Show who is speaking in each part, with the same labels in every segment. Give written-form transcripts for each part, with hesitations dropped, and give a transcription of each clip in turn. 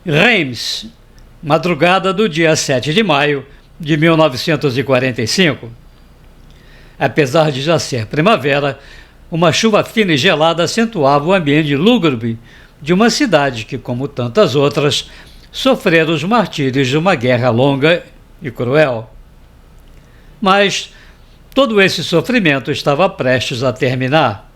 Speaker 1: Reims, madrugada do dia 7 de maio de 1945. Apesar de já ser primavera, uma chuva fina e gelada acentuava o ambiente lúgubre de uma cidade que, como tantas outras, sofrera os martírios de uma guerra longa e cruel. Mas todo esse sofrimento estava prestes a terminar.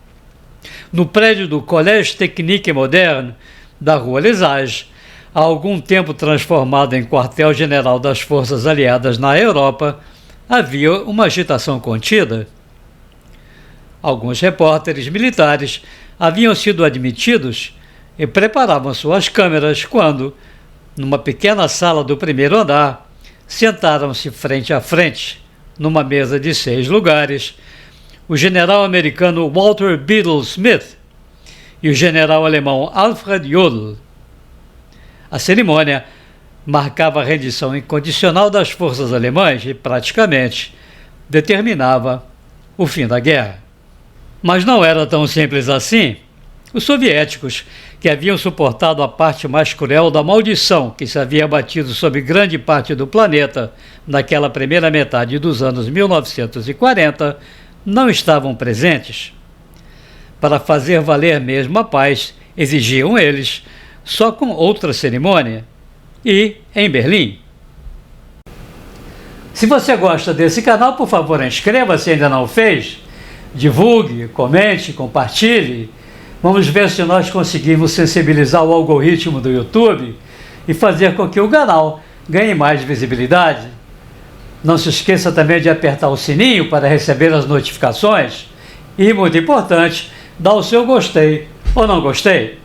Speaker 1: No prédio do Collège Technique Moderne da Rua Lesage, há algum tempo transformado em quartel-general das forças aliadas na Europa, havia uma agitação contida. Alguns repórteres militares haviam sido admitidos e preparavam suas câmeras quando, numa pequena sala do primeiro andar, sentaram-se frente a frente, numa mesa de 6 lugares, o general americano Walter Bedell Smith e o general alemão Alfred Jodl. A cerimônia marcava a rendição incondicional das forças alemãs e, praticamente, determinava o fim da guerra. Mas não era tão simples assim. Os soviéticos, que haviam suportado a parte mais cruel da maldição que se havia abatido sobre grande parte do planeta naquela primeira metade dos anos 1940, não estavam presentes. Para fazer valer mesmo a paz, exigiam eles, só com outra cerimônia, e em Berlim. Se você gosta desse canal, por favor, inscreva-se se ainda não o fez, divulgue, comente, compartilhe. Vamos ver se nós conseguimos sensibilizar o algoritmo do YouTube e fazer com que o canal ganhe mais visibilidade. Não se esqueça também de apertar o sininho para receber as notificações e, muito importante, dar o seu gostei ou não gostei.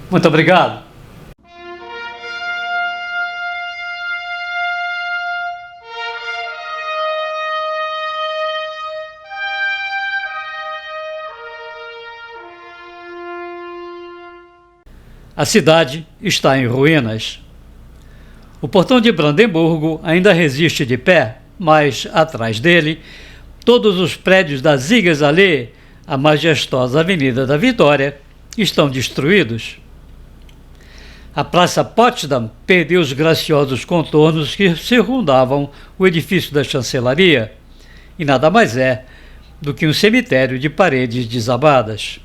Speaker 1: Muito obrigado. A cidade está em ruínas. O portão de Brandemburgo ainda resiste de pé, mas, atrás dele, todos os prédios da Siegesallee, a majestosa Avenida da Vitória, estão destruídos. A Praça Potsdam perdeu os graciosos contornos que circundavam o edifício da chancelaria, e nada mais é do que um cemitério de paredes desabadas.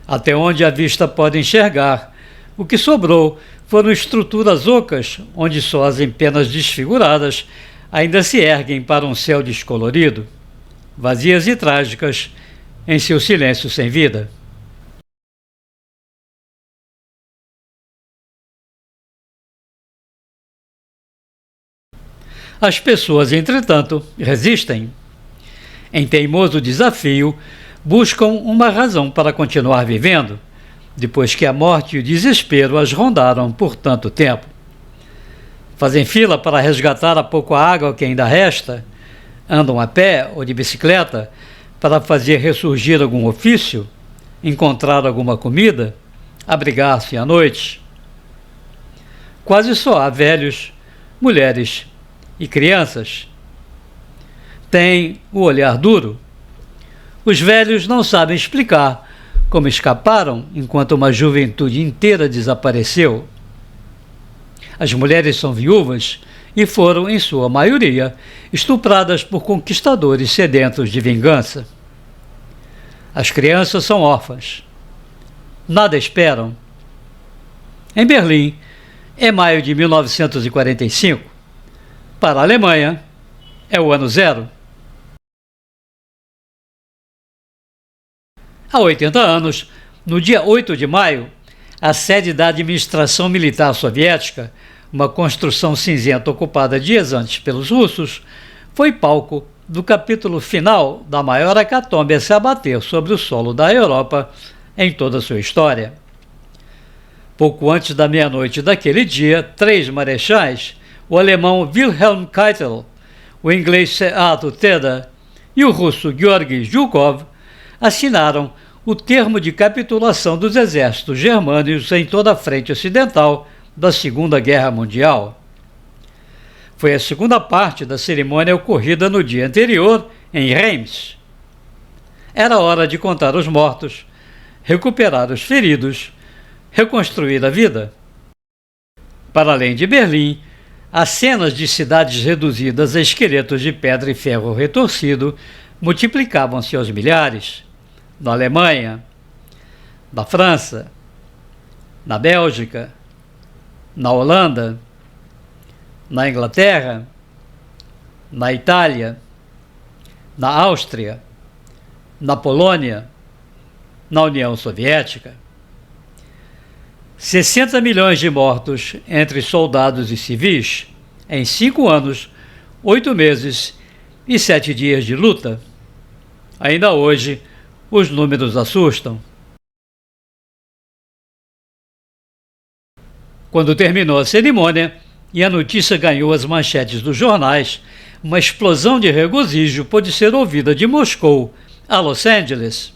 Speaker 1: Até onde a vista pode enxergar, o que sobrou foram estruturas ocas, onde só as empenas desfiguradas ainda se erguem para um céu descolorido, vazias e trágicas em seu silêncio sem vida. As pessoas, entretanto, resistem. Em teimoso desafio, buscam uma razão para continuar vivendo, depois que a morte e o desespero as rondaram por tanto tempo. Fazem fila para resgatar a pouca água que ainda resta, andam a pé ou de bicicleta para fazer ressurgir algum ofício, encontrar alguma comida, abrigar-se à noite. Quase só há velhos, mulheres e crianças. Têm o olhar duro. Os velhos não sabem explicar como escaparam enquanto uma juventude inteira desapareceu. As mulheres são viúvas e foram, em sua maioria, estupradas por conquistadores sedentos de vingança. As crianças são órfãs. Nada esperam. Em Berlim, é maio de 1945. Para a Alemanha, é o ano zero. Há 80 anos, no dia 8 de maio, a sede da administração militar soviética, uma construção cinzenta ocupada dias antes pelos russos, foi palco do capítulo final da maior hecatombe a se abater sobre o solo da Europa em toda a sua história. Pouco antes da meia-noite daquele dia, 3 marechais, o alemão Wilhelm Keitel, o inglês Seat Teda e o russo Georgy Zhukov, assinaram o termo de capitulação dos exércitos germânicos em toda a frente ocidental da Segunda Guerra Mundial. Foi a segunda parte da cerimônia ocorrida no dia anterior, em Reims. Era hora de contar os mortos, recuperar os feridos, reconstruir a vida. Para além de Berlim, as cenas de cidades reduzidas a esqueletos de pedra e ferro retorcido multiplicavam-se aos milhares. Na Alemanha, na França, na Bélgica, na Holanda, na Inglaterra, na Itália, na Áustria, na Polônia, na União Soviética. 60 milhões de mortos entre soldados e civis em 5 anos, 8 meses e 7 dias de luta. Ainda hoje, os números assustam. Quando terminou a cerimônia e a notícia ganhou as manchetes dos jornais, uma explosão de regozijo pôde ser ouvida de Moscou a Los Angeles.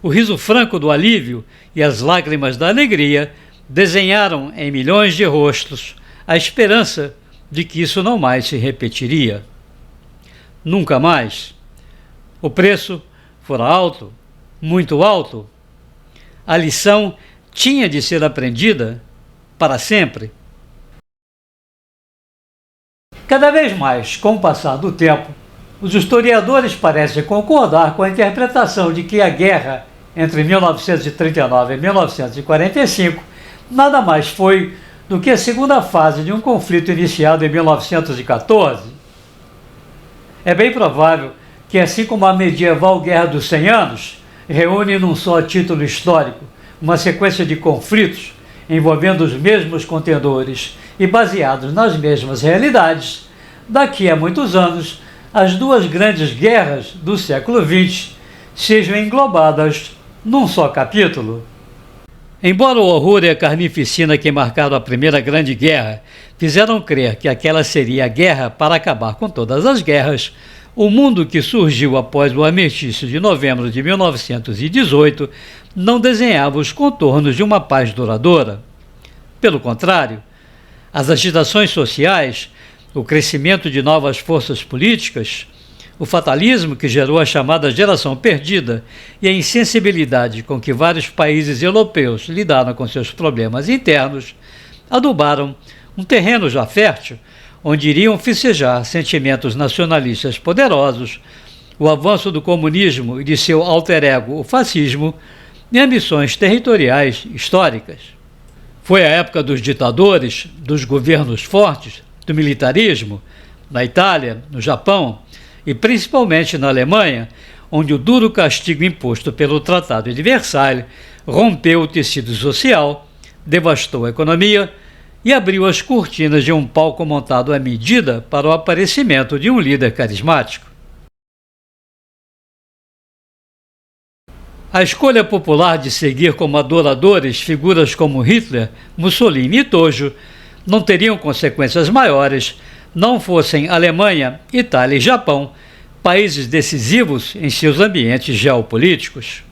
Speaker 1: O riso franco do alívio e as lágrimas da alegria desenharam em milhões de rostos a esperança de que isso não mais se repetiria. Nunca mais. O preço fora alto, muito alto. A lição tinha de ser aprendida para sempre. Cada vez mais, com o passar do tempo, os historiadores parecem concordar com a interpretação de que a guerra entre 1939 e 1945 nada mais foi do que a segunda fase de um conflito iniciado em 1914. É bem provável que, assim como a medieval Guerra dos 100 Anos reúne num só título histórico uma sequência de conflitos envolvendo os mesmos contendores e baseados nas mesmas realidades, daqui a muitos anos as duas grandes guerras do século XX sejam englobadas num só capítulo. Embora o horror e a carnificina que marcaram a Primeira Grande Guerra fizeram crer que aquela seria a guerra para acabar com todas as guerras, o mundo que surgiu após o armistício de novembro de 1918 não desenhava os contornos de uma paz duradoura. Pelo contrário, as agitações sociais, o crescimento de novas forças políticas, o fatalismo que gerou a chamada geração perdida e a insensibilidade com que vários países europeus lidaram com seus problemas internos, adubaram um terreno já fértil onde iriam festejar sentimentos nacionalistas poderosos, o avanço do comunismo e de seu alter ego, o fascismo, e ambições territoriais históricas. Foi a época dos ditadores, dos governos fortes, do militarismo, na Itália, no Japão e principalmente na Alemanha, onde o duro castigo imposto pelo Tratado de Versalhes rompeu o tecido social, devastou a economia e abriu as cortinas de um palco montado à medida para o aparecimento de um líder carismático. A escolha popular de seguir como adoradores figuras como Hitler, Mussolini e Tojo não teriam consequências maiores não fossem Alemanha, Itália e Japão países decisivos em seus ambientes geopolíticos.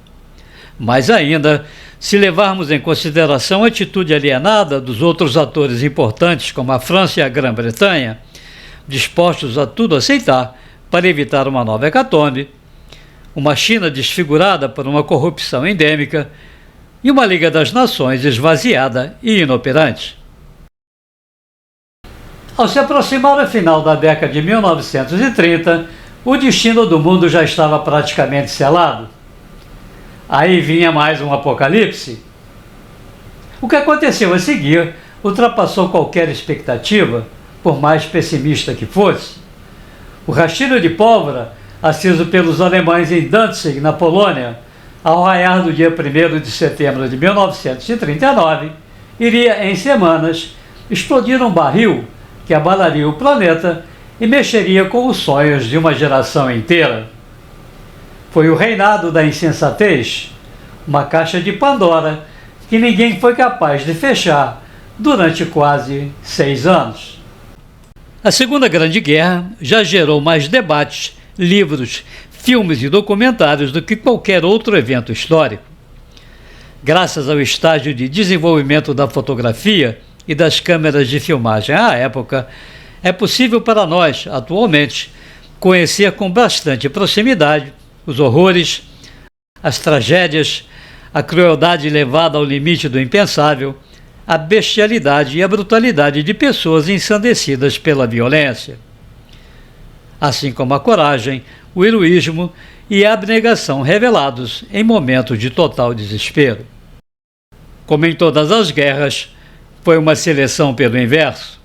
Speaker 1: Mais ainda, se levarmos em consideração a atitude alienada dos outros atores importantes como a França e a Grã-Bretanha, dispostos a tudo aceitar para evitar uma nova hecatombe, uma China desfigurada por uma corrupção endêmica e uma Liga das Nações esvaziada e inoperante. Ao se aproximar o final da década de 1930, o destino do mundo já estava praticamente selado. Aí vinha mais um apocalipse. O que aconteceu a seguir ultrapassou qualquer expectativa, por mais pessimista que fosse. O rastilho de pólvora, aceso pelos alemães em Danzig, na Polônia, ao raiar do dia 1º de setembro de 1939, iria, em semanas, explodir um barril que abalaria o planeta e mexeria com os sonhos de uma geração inteira. Foi o reinado da insensatez, uma caixa de Pandora que ninguém foi capaz de fechar durante quase 6 anos. A Segunda Grande Guerra já gerou mais debates, livros, filmes e documentários do que qualquer outro evento histórico. Graças ao estágio de desenvolvimento da fotografia e das câmeras de filmagem à época, é possível para nós, atualmente, conhecer com bastante proximidade os horrores, as tragédias, a crueldade levada ao limite do impensável, a bestialidade e a brutalidade de pessoas ensandecidas pela violência, assim como a coragem, o heroísmo e a abnegação revelados em momentos de total desespero. Como em todas as guerras, foi uma seleção pelo inverso.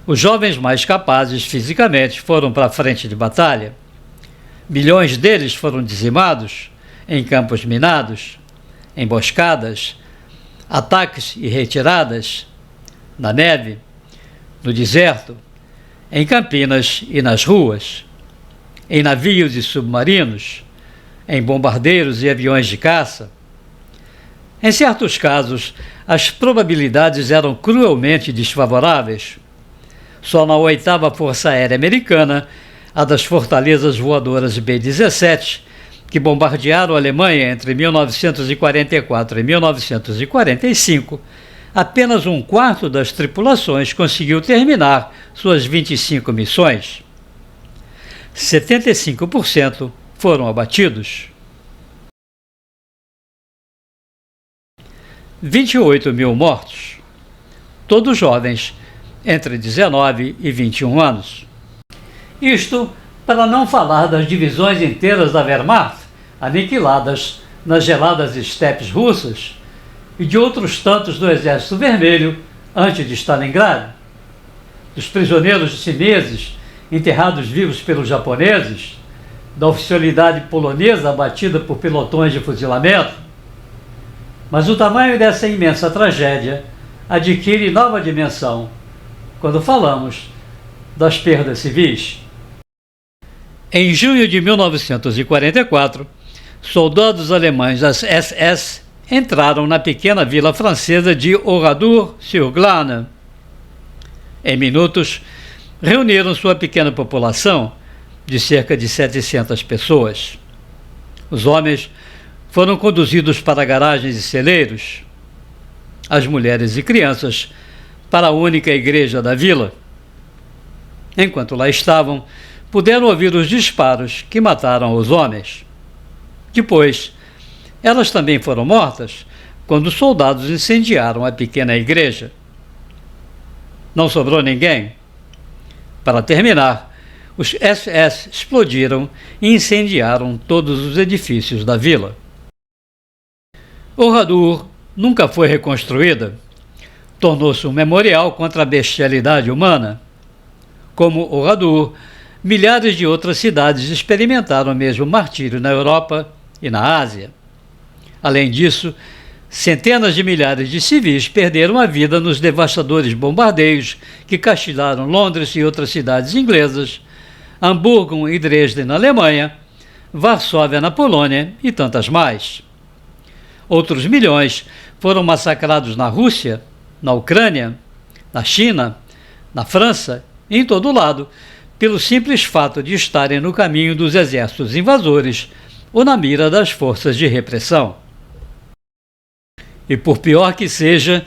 Speaker 1: Os jovens mais capazes fisicamente foram para a frente de batalha. Milhões deles foram dizimados em campos minados, emboscadas, ataques e retiradas, na neve, no deserto, em campinas e nas ruas, em navios e submarinos, em bombardeiros e aviões de caça. Em certos casos, as probabilidades eram cruelmente desfavoráveis. Só na 8ª Força Aérea Americana, a das fortalezas voadoras B-17, que bombardearam a Alemanha entre 1944 e 1945, apenas um quarto das tripulações conseguiu terminar suas 25 missões. 75% foram abatidos. 28 mil mortos, todos jovens entre 19 e 21 anos. Isto para não falar das divisões inteiras da Wehrmacht, aniquiladas nas geladas estepes russas, e de outros tantos do Exército Vermelho antes de Stalingrado, dos prisioneiros chineses enterrados vivos pelos japoneses, da oficialidade polonesa abatida por pelotões de fuzilamento. Mas o tamanho dessa imensa tragédia adquire nova dimensão quando falamos das perdas civis. Em junho de 1944, soldados alemães das SS entraram na pequena vila francesa de Oradour-sur-Glane. Em minutos, reuniram sua pequena população de cerca de 700 pessoas. Os homens foram conduzidos para garagens e celeiros, as mulheres e crianças para a única igreja da vila. Enquanto lá estavam, puderam ouvir os disparos que mataram os homens. Depois, elas também foram mortas quando os soldados incendiaram a pequena igreja. Não sobrou ninguém. Para terminar, os SS explodiram e incendiaram todos os edifícios da vila. Oradour nunca foi reconstruída. Tornou-se um memorial contra a bestialidade humana. Como Oradour, milhares de outras cidades experimentaram o mesmo martírio na Europa e na Ásia. Além disso, centenas de milhares de civis perderam a vida nos devastadores bombardeios que castigaram Londres e outras cidades inglesas, Hamburgo e Dresden na Alemanha, Varsóvia na Polônia e tantas mais. Outros milhões foram massacrados na Rússia, na Ucrânia, na China, na França e em todo lado, pelo simples fato de estarem no caminho dos exércitos invasores ou na mira das forças de repressão. E por pior que seja,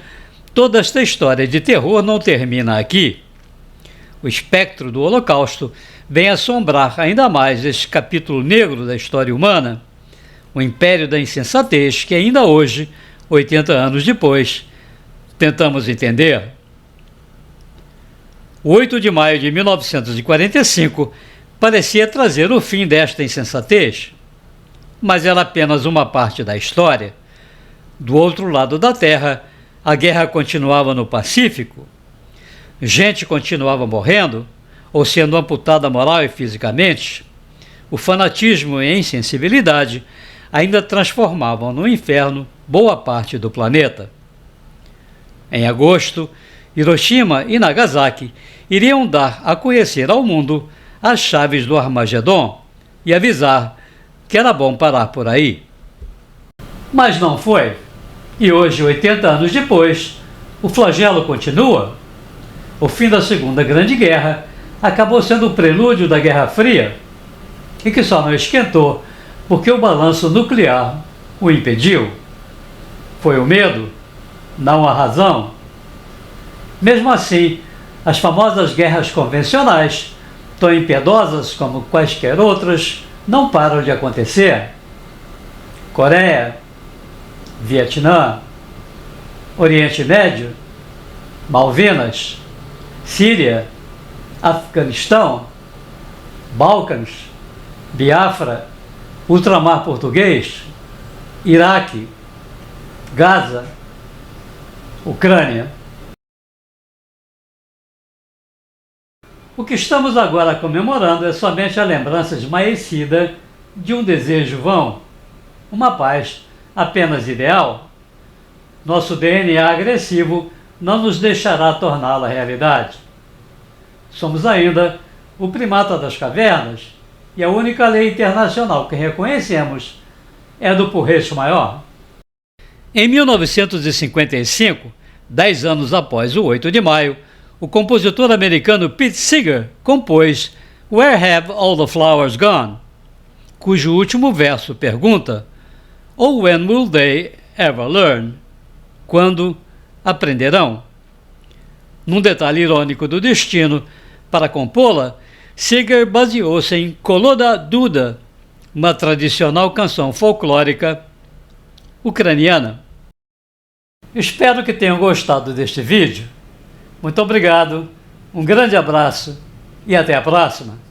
Speaker 1: toda esta história de terror não termina aqui. O espectro do Holocausto vem assombrar ainda mais este capítulo negro da história humana, o império da insensatez que ainda hoje, 80 anos depois, tentamos entender. O 8 de maio de 1945 parecia trazer o fim desta insensatez, mas era apenas uma parte da história. Do outro lado da Terra, a guerra continuava no Pacífico. Gente continuava morrendo ou sendo amputada moral e fisicamente. O fanatismo e a insensibilidade ainda transformavam no inferno boa parte do planeta. Em agosto, Hiroshima e Nagasaki iriam dar a conhecer ao mundo as chaves do Armagedon e avisar que era bom parar por aí. Mas não foi. E hoje, 80 anos depois, o flagelo continua. O fim da Segunda Grande Guerra acabou sendo o prelúdio da Guerra Fria, e que só não esquentou porque o balanço nuclear o impediu. Foi o medo, não a razão. Mesmo assim, as famosas guerras convencionais, tão impiedosas como quaisquer outras, não param de acontecer. Coreia, Vietnã, Oriente Médio, Malvinas, Síria, Afeganistão, Balcãs, Biafra, Ultramar Português, Iraque, Gaza, Ucrânia. O que estamos agora comemorando é somente a lembrança esmaecida de um desejo vão, uma paz apenas ideal. Nosso DNA agressivo não nos deixará torná-la realidade. Somos ainda o primata das cavernas e a única lei internacional que reconhecemos é a do porrecho maior. Em 1955, 10 anos após o 8 de maio, o compositor americano Pete Seeger compôs Where Have All the Flowers Gone?, cujo último verso pergunta "Oh, when will they ever learn?", quando aprenderão? Num detalhe irônico do destino, para compô-la, Seeger baseou-se em Koloda Duda, uma tradicional canção folclórica ucraniana. Espero que tenham gostado deste vídeo. Muito obrigado, um grande abraço e até a próxima!